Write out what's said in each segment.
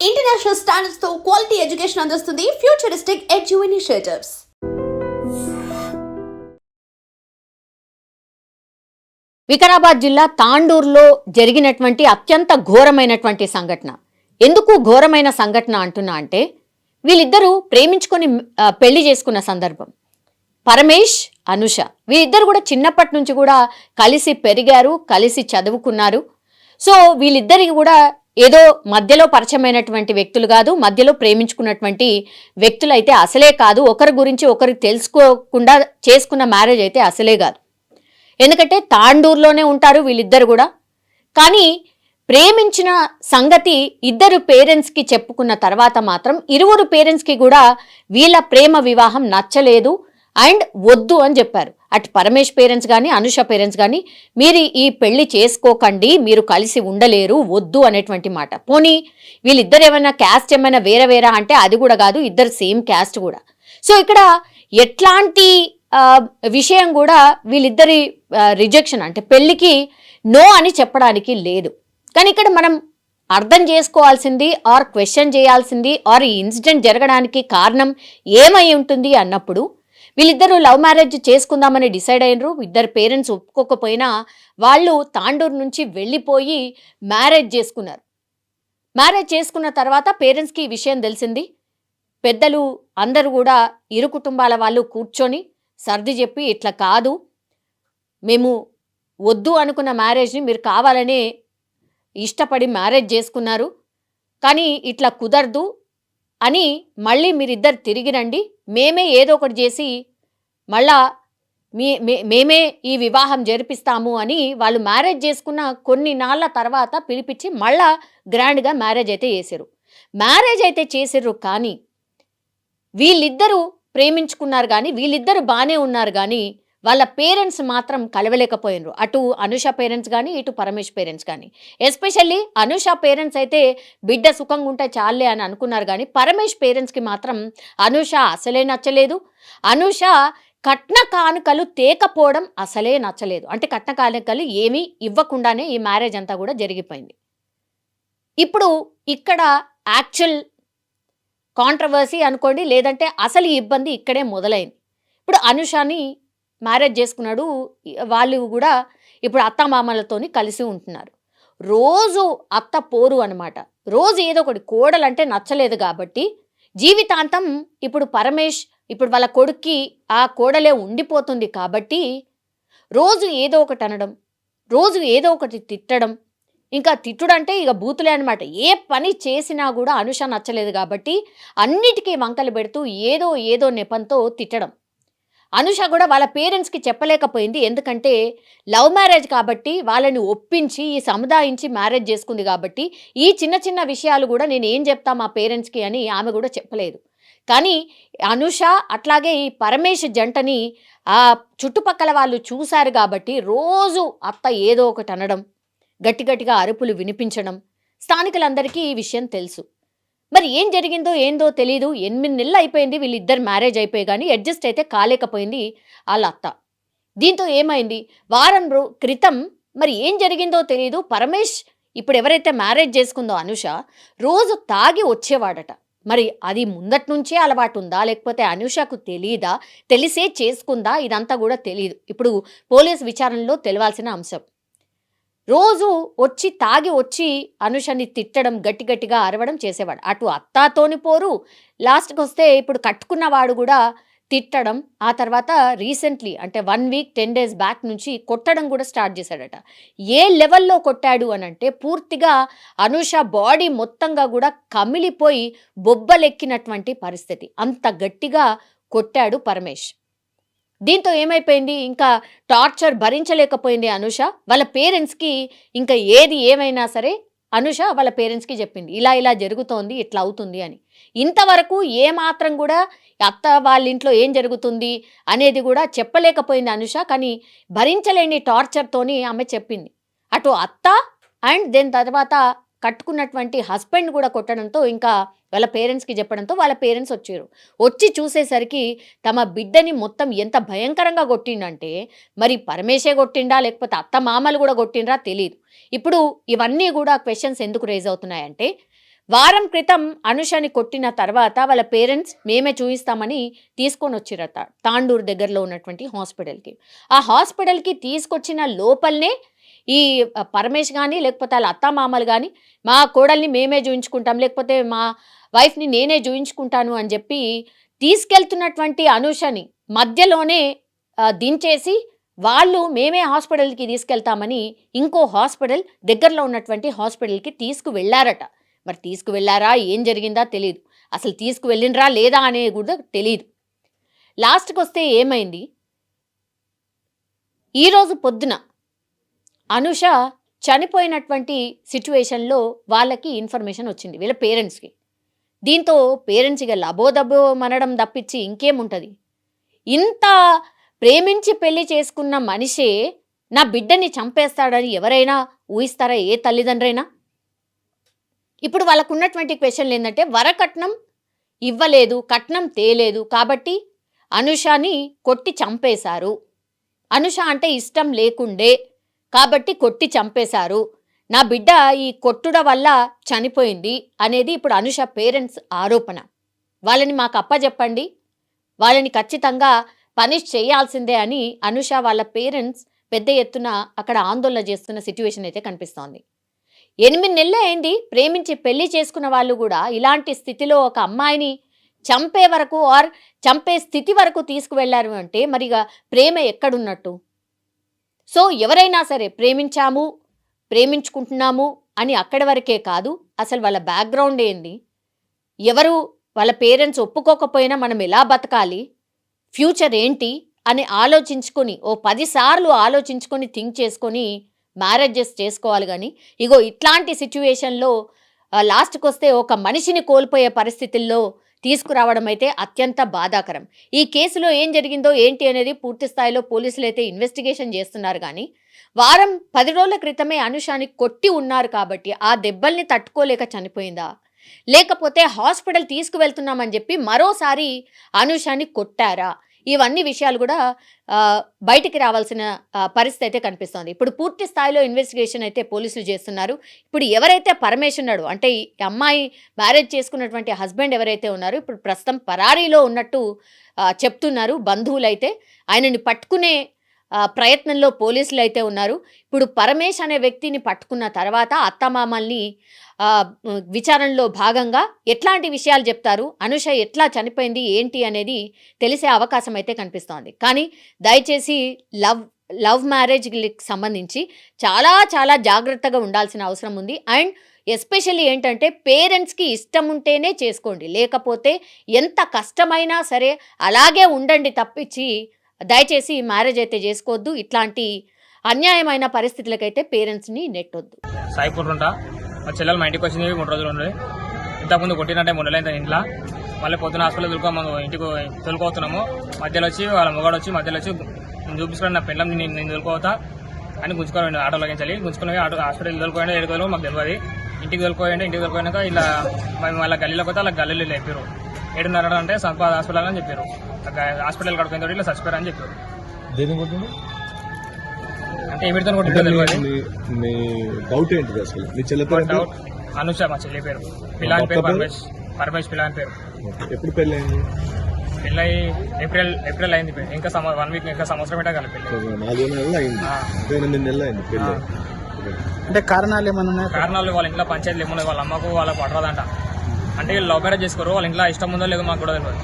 International standards తో quality education అందిస్తుంది futuristic edu initiatives. Vikarabad జిల్లా తాండూరులో జరిగినటువంటి అత్యంత ఘోరమైనటువంటి సంఘటన. ఎందుకు ఘోరమైన సంఘటన అంటున్నా అంటే, వీళ్ళిద్దరూ ప్రేమించుకొని పెళ్లి చేసుకున్న సందర్భం. పరమేష్, అనుష వీళ్ళిద్దరు కూడా చిన్నప్పటి నుంచి కూడా కలిసి పెరిగారు, కలిసి చదువుకున్నారు. సో వీళ్ళిద్దరికి కూడా ఏదో మధ్యలో పరిచయమైనటువంటి వ్యక్తులు కాదు, మధ్యలో ప్రేమించుకున్నటువంటి వ్యక్తులు అయితే అసలే కాదు. ఒకరి గురించి ఒకరికి తెలుసుకోకుండా చేసుకున్న మ్యారేజ్ అయితే అసలే కాదు. ఎందుకంటే తాండూరులోనే ఉంటారు వీళ్ళిద్దరు కూడా. కానీ ప్రేమించిన సంగతి ఇద్దరు పేరెంట్స్కి చెప్పుకున్న తర్వాత మాత్రం ఇరువురు పేరెంట్స్కి కూడా వీళ్ళ ప్రేమ వివాహం నచ్చలేదు అండ్ వద్దు అని చెప్పారు. అటు పరమేష్ పేరెంట్స్ కానీ అనుష పేరెంట్స్ కానీ మీరు ఈ పెళ్లి చేసుకోకండి, మీరు కలిసి ఉండలేరు, వద్దు అనేటువంటి మాట. పోనీ వీళ్ళిద్దరు ఏమైనా క్యాస్ట్ ఏమైనా వేరే అంటే అది కూడా కాదు, ఇద్దరు సేమ్ క్యాస్ట్ కూడా. సో ఇక్కడ ఎట్లాంటి విషయం కూడా వీళ్ళిద్దరి రిజెక్షన్ అంటే పెళ్లికి నో అని చెప్పడానికి లేదు. కానీ ఇక్కడ మనం అర్థం చేసుకోవాల్సింది ఆర్ క్వశ్చన్ చేయాల్సింది ఆర్ ఈ ఇన్సిడెంట్ జరగడానికి కారణం ఏమై ఉంటుంది అన్నప్పుడు, వీళ్ళిద్దరూ లవ్ మ్యారేజ్ చేసుకుందామని డిసైడ్ అయినరు. ఇద్దరు పేరెంట్స్ ఒప్పుకోకపోయినా వాళ్ళు తాండూరు నుంచి వెళ్ళిపోయి మ్యారేజ్ చేసుకున్నారు. మ్యారేజ్ చేసుకున్న తర్వాత పేరెంట్స్కి ఈ విషయం తెలిసింది. పెద్దలు అందరూ కూడా ఇరు కుటుంబాల వాళ్ళు కూర్చొని సర్ది చెప్పి, ఇట్లా కాదు, మేము వద్దు అనుకున్న మ్యారేజ్ని మీరు కావాలనే ఇష్టపడి మ్యారేజ్ చేసుకున్నారు, కానీ ఇట్లా కుదరదు అని మళ్ళీ మీరిద్దరు తిరిగి రండి, మేమే ఏదో ఒకటి చేసి మళ్ళా మేమే ఈ వివాహం జరిపిస్తాము అని వాళ్ళు మ్యారేజ్ చేసుకున్న కొన్ని నాళ్ళ తర్వాత పిలిపించి మళ్ళా గ్రాండ్గా మ్యారేజ్ అయితే చేశారు. మ్యారేజ్ అయితే చేసారు, కానీ వీళ్ళిద్దరూ ప్రేమించుకున్నారు, కానీ వీళ్ళిద్దరు బాగానే ఉన్నారు, కానీ వాళ్ళ పేరెంట్స్ మాత్రం కలవలేకపోయినరు. అటు అనుష పేరెంట్స్ కానీ ఇటు పరమేష్ పేరెంట్స్ కానీ. ఎస్పెషల్లీ అనుష పేరెంట్స్ అయితే బిడ్డ సుఖంగా ఉంటే చాలే అని అనుకున్నారు, కానీ పరమేష్ పేరెంట్స్కి మాత్రం అనుష అసలే నచ్చలేదు. అనుష కట్న కానుకలు తేకపోవడం అసలే నచ్చలేదు. అంటే కట్న కానుకలు ఏమీ ఇవ్వకుండానే ఈ మ్యారేజ్ అంతా కూడా జరిగిపోయింది. ఇప్పుడు ఇక్కడ యాక్చువల్ కాంట్రవర్సీ అనుకోండి, లేదంటే అసలు ఈ ఇబ్బంది ఇక్కడే మొదలైంది. ఇప్పుడు అనుషని మ్యారేజ్ చేసుకున్నాడు, వాళ్ళు కూడా ఇప్పుడు అత్తమామలతోని కలిసి ఉంటున్నారు. రోజు అత్త పోరు అనమాట. రోజు ఏదో ఒకటి, కోడలంటే నచ్చలేదు కాబట్టి జీవితాంతం ఇప్పుడు పరమేష్ ఇప్పుడు వాళ్ళ కొడుక్కి ఆ కోడలే ఉండిపోతుంది కాబట్టి రోజు ఏదో ఒకటి అనడం, రోజు ఏదో ఒకటి తిట్టడం. ఇంకా తిట్టుడంటే ఇక బూతులే అనమాట. ఏ పని చేసినా కూడా అనుష నచ్చలేదు కాబట్టి అన్నిటికీ వంకలు పెడుతూ ఏదో నెపంతో తిట్టడం. అనుష కూడా వాళ్ళ పేరెంట్స్కి చెప్పలేకపోయింది. ఎందుకంటే లవ్ మ్యారేజ్ కాబట్టి వాళ్ళని ఒప్పించి సముదాయించి మ్యారేజ్ చేసుకుంది కాబట్టి ఈ చిన్న విషయాలు కూడా నేను ఏం చెప్తా మా పేరెంట్స్కి అని ఆమె కూడా చెప్పలేదు. కానీ అనుష అట్లాగే ఈ పరమేష్ జంటని ఆ చుట్టుపక్కల వాళ్ళు చూశారు కాబట్టి రోజు అత్త ఏదో ఒకటి అనడం, గట్టిగా అరుపులు వినిపించడం. స్థానికులందరికీ ఈ విషయం తెలుసు. మరి ఏం జరిగిందో ఏందో తెలీదు. 8 నెలలు అయిపోయింది వీళ్ళిద్దరు మ్యారేజ్ అయిపోయి, కానీ అడ్జస్ట్ అయితే కాలేకపోయింది వాళ్ళ అత్త. దీంతో ఏమైంది, వారం క్రితం మరి ఏం జరిగిందో తెలీదు, పరమేష్ ఇప్పుడు ఎవరైతే మ్యారేజ్ చేసుకుందో అనుష రోజు తాగి వచ్చేవాడట. మరి అది ముందటి నుంచే అలవాటు ఉందా, లేకపోతే అనుషకు తెలీదా, తెలిసే చేసుకుందా, ఇదంతా కూడా తెలియదు. ఇప్పుడు పోలీస్ విచారణలో తెలవాల్సిన అంశం. రోజు తాగి వచ్చి అనుషని తిట్టడం, గట్టిగా అరవడం చేసేవాడు. అటు అత్తాతోని పోరు, లాస్ట్కి వస్తే ఇప్పుడు కట్టుకున్నవాడు కూడా తిట్టడం. ఆ తర్వాత రీసెంట్లీ అంటే 1 వీక్ 10 డేస్ బ్యాక్ నుంచి కొట్టడం కూడా స్టార్ట్ చేశాడట. ఏ లెవెల్లో కొట్టాడు అని అంటే, పూర్తిగా అనుష బాడీ మొత్తంగా కూడా కమిలిపోయి బొబ్బలెక్కినటువంటి పరిస్థితి. అంత గట్టిగా కొట్టాడు పరమేష్. దీంతో ఏమైపోయింది, ఇంకా టార్చర్ భరించలేకపోయింది అనుష. వాళ్ళ పేరెంట్స్కి ఇంకా ఏది ఏమైనా సరే అనుష వాళ్ళ పేరెంట్స్కి చెప్పింది, ఇలా జరుగుతోంది, ఇట్లా అవుతుంది అని. ఇంతవరకు ఏమాత్రం కూడా అత్త వాళ్ళ ఇంట్లో ఏం జరుగుతుంది అనేది కూడా చెప్పలేకపోయింది అనుష. కానీ భరించలేని టార్చర్తోని ఆమె చెప్పింది. అటు అత్త అండ్ దెన్ తర్వాత కట్టుకున్నటువంటి హస్బెండ్ కూడా కొట్టడంతో ఇంకా వాళ్ళ పేరెంట్స్కి చెప్పడంతో వాళ్ళ పేరెంట్స్ వచ్చి చూసేసరికి తమ బిడ్డని మొత్తం ఎంత భయంకరంగా కొట్టిండంటే, మరి పరమేశే కొట్టిండా లేకపోతే అత్త మామలు కూడా కొట్టిండ్రా తెలియదు. ఇప్పుడు ఇవన్నీ కూడా క్వశ్చన్స్ ఎందుకు రేజ్ అవుతున్నాయంటే, వారం క్రితం అనుషని కొట్టిన తర్వాత వాళ్ళ పేరెంట్స్ మేమే చూయిస్తామని తీసుకొని వచ్చిరట తాండూరు దగ్గరలో ఉన్నటువంటి హాస్పిటల్కి. ఆ హాస్పిటల్కి తీసుకొచ్చిన లోపలనే ఈ పరమేష్ కానీ లేకపోతే వాళ్ళ అత్తామామలు కానీ మా కోడల్ని మేమే చూయించుకుంటాం, లేకపోతే మా వైఫ్ని నేనే చూయించుకుంటాను అని చెప్పి తీసుకెళ్తున్నటువంటి అనుషని మధ్యలోనే దించేసి వాళ్ళు మేమే హాస్పిటల్కి తీసుకెళ్తామని ఇంకో హాస్పిటల్ దగ్గరలో ఉన్నటువంటి హాస్పిటల్కి తీసుకువెళ్ళారట. మరి తీసుకువెళ్ళారా, ఏం జరిగిందా తెలియదు, అసలు తీసుకువెళ్ళినరా లేదా అనేది కూడా తెలియదు. లాస్ట్కి వస్తే ఏమైంది, ఈరోజు పొద్దున అనుష చనిపోయినటువంటి సిచ్యువేషన్లో వాళ్ళకి ఇన్ఫర్మేషన్ వచ్చింది, వీళ్ళ పేరెంట్స్కి. దీంతో పేరెంట్స్ ఇక లబోదబో మనడం తప్పించి ఇంకేముంటుంది. ఇంత ప్రేమించి పెళ్లి చేసుకున్న మనిషే నా బిడ్డని చంపేస్తాడని ఎవరైనా ఊహిస్తారా, ఏ తల్లిదండ్రైనా? ఇప్పుడు వాళ్ళకు ఉన్నటువంటి క్వశ్చన్లు ఏంటంటే, వరకట్నం ఇవ్వలేదు, కట్నం తేలేదు కాబట్టి అనుషని కొట్టి చంపేశారు, అనుష అంటే ఇష్టం లేకుండే కాబట్టి కొట్టి చంపేశారు, నా బిడ్డ ఈ కొట్టుడ వల్ల చనిపోయింది అనేది ఇప్పుడు అనుష పేరెంట్స్ ఆరోపణ. వాళ్ళని మాకు అప్పచెప్పండి, వాళ్ళని ఖచ్చితంగా పనిష్ చేయాల్సిందే అని అనుష వాళ్ళ పేరెంట్స్ పెద్ద ఎత్తున అక్కడ ఆందోళన చేస్తున్న సిచ్యువేషన్ అయితే కనిపిస్తోంది. 8 నెలలే అయింది ప్రేమించి పెళ్లి చేసుకున్న వాళ్ళు కూడా ఇలాంటి స్థితిలో ఒక అమ్మాయిని చంపే వరకు ఆర్ చంపే స్థితి వరకు తీసుకువెళ్లారు అంటే మరిగా ప్రేమ ఎక్కడున్నట్టు? సో ఎవరైనా సరే ప్రేమించాము, ప్రేమించుకుంటున్నాము అని అక్కడి వరకే కాదు, అసలు వాళ్ళ బ్యాక్గ్రౌండ్ ఏంది, ఎవరు వాళ్ళ పేరెంట్స్ ఒప్పుకోకపోయినా మనం ఎలా బతకాలి, ఫ్యూచర్ ఏంటి అని ఆలోచించుకొని ఓ 10 సార్లు ఆలోచించుకొని థింక్ చేసుకొని మ్యారేజెస్ చేసుకోవాలి. కానీ ఇగో ఇట్లాంటి సిచ్యువేషన్లో లాస్ట్కి వస్తే ఒక మనిషిని కోల్పోయే పరిస్థితుల్లో తీసుకురావడం అయితే అత్యంత బాధాకరం. ఈ కేసులో ఏం జరిగిందో ఏంటి అనేది పూర్తి స్థాయిలో పోలీసులు అయితే ఇన్వెస్టిగేషన్ చేస్తున్నారు. కానీ వారం 10 రోజుల క్రితమే అనుషాని కొట్టి ఉన్నారు కాబట్టి ఆ దెబ్బల్ని తట్టుకోలేక చనిపోయిందా, లేకపోతే హాస్పిటల్ తీసుకువెళ్తున్నామని చెప్పి మరోసారి అనుషాని కొట్టారా, ఇవన్నీ విషయాలు కూడా బయటికి రావాల్సిన పరిస్థితి అయితే కనిపిస్తోంది. ఇప్పుడు పూర్తి స్థాయిలో ఇన్వెస్టిగేషన్ అయితే పోలీసులు చేస్తున్నారు. ఇప్పుడు ఎవరైతే పరమేష్ ఉన్నాడో, అంటే ఈ అమ్మాయి మ్యారేజ్ చేసుకున్నటువంటి హస్బెండ్ ఎవరైతే ఉన్నారో ఇప్పుడు ప్రస్తుతం పరారీలో ఉన్నట్టు చెప్తున్నారు బంధువులు. అయితే ఆయనని పట్టుకునే ప్రయత్నంలో పోలీసులు అయితే ఉన్నారు. ఇప్పుడు పరమేష్ అనే వ్యక్తిని పట్టుకున్న తర్వాత అత్తమామల్ని విచారణలో భాగంగా ఎట్లాంటి విషయాలు చెప్తారు, అనుష ఎట్లా చనిపోయింది ఏంటి అనేది తెలిసే అవకాశం అయితే కనిపిస్తోంది. కానీ దయచేసి లవ్ మ్యారేజ్కి సంబంధించి చాలా చాలా జాగ్రత్తగా ఉండాల్సిన అవసరం ఉంది. అండ్ ఎస్పెషల్లీ ఏంటంటే పేరెంట్స్కి ఇష్టం ఉంటేనే చేసుకోండి, లేకపోతే ఎంత కష్టమైనా సరే అలాగే ఉండండి తప్పించి దయచేసి మ్యారేజ్ అయితే చేసుకోవద్దు. ఇట్లాంటి అన్యాయమైన పరిస్థితులకైతే పేరెంట్స్ని నెట్టొద్దు. సాయిపూర్ ఉంటా, మా చెల్లెలు మా ఇంటికి వచ్చింది 3 రోజులు ఉండే. ఇంతకుముందు కొట్టినట్టే ఉండలేదు ఇంట్లో. మళ్ళీ పొద్దున హాస్పిటల్ మనం ఇంటికి తోలుకోతున్నాము. మధ్యలో వచ్చి వాళ్ళ మొగాడు వచ్చి మధ్యలో వచ్చి నేను చూపించుకుని నా పిల్లలు నేను తోలుకోవతా అని గుంజుకోండి, ఆటోలోకి వెళ్ళి గుంజుకుని హాస్పిటల్ తోలుకోండి. ఎడుకోవాలి మాకు తెలియదు. ఇంటికి తోలుకోపోయినాక ఇలా వాళ్ళ గల్లీలోకి వస్తే వాళ్ళ గల్లీలో లేపారు. 7:30 అంటే సంపాద హాస్పిటల్ అని చెప్పారు. హాస్పిటల్ కడుకున్న తోటి ఇలా చచ్చిపోయారు అని చెప్పారు. అంటే ఏమిటితో అనుష మా చెల్లి పేరు, పిల్లాని పేరు పరమేష్ పిల్లాని పేరు. ఎప్పుడు పెళ్ళి అయింది? పెళ్ళి ఏప్రిల్ అయింది. ఇంకా 1 వీక్ ఇంకా సంవత్సరం పెట్టా కదా పెళ్ళి. 4 నెలలు అయింది, 8 నెలలు అయింది పెళ్ళి. అంటే కారణాలు ఏమన్నా ఉన్నాయి? కారణాలు వాళ్ళ ఇంట్లో పంచాయతీలు ఏమున్నాయి, వాళ్ళ అమ్మకు వాళ్ళకు పట్టరాదంట. అంటే వీళ్ళు లవ్ మ్యారేజ్ చేసుకోరు, వాళ్ళ ఇంట్లో ఇష్టం ఉందో లేదో మాకు కూడా తెలియదు.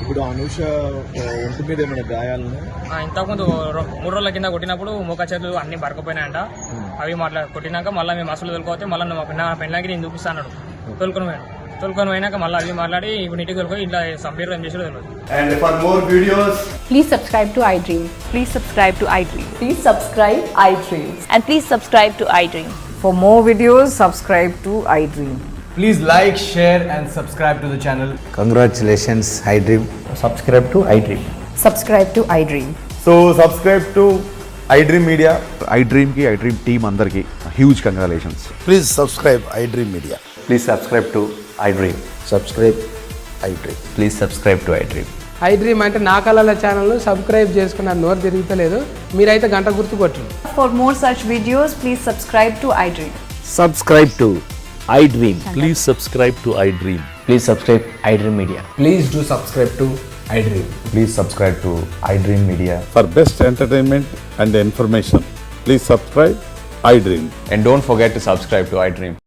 ఇప్పుడు అనుష ఒంటి మీద ఏమైనా గాయాలను? ఇంతకుముందు 3 రోజుల కింద కొట్టినప్పుడు మూక చేతులు అన్ని బరకపోయినాయంట. అవి కొట్టినాక మళ్ళీ మేము అసలు తోలుకోతే మళ్ళీ మా పెళ్ళకి నేను చూపిస్తాను తోలుకొని పోయినాక మళ్ళీ అవి మాట్లాడి ఇప్పుడు ఇంటికి తోలుకొని ఇట్లా సంపేరు ఏం చేసాడో తెలియదు. And for more videos, Please subscribe to iDream. Please subscribe to iDream. Please subscribe iDream. And please subscribe to iDream. For more videos, subscribe to iDream. please like, share and subscribe to the channel. Congratulations, iDream. Subscribe to iDream. Subscribe to iDream. So subscribe to iDream Media. iDream team andarki huge congratulations. Please subscribe iDream Media. Please subscribe to iDream. Subscribe iDream. Please subscribe to iDream. iDream అంటే నా కళల ఛానల్ను subscribe చేసుకున్న నోరు తిరుగుతలేదు, మీరైతే గంట గుర్తు కొట్టండి. For more such videos, please subscribe to iDream. Subscribe to iDream. Please subscribe to iDream. Please subscribe iDream Media. Please do subscribe to iDream. Please subscribe to iDream Media. For best entertainment and information, please subscribe iDream. And don't forget to subscribe to iDream.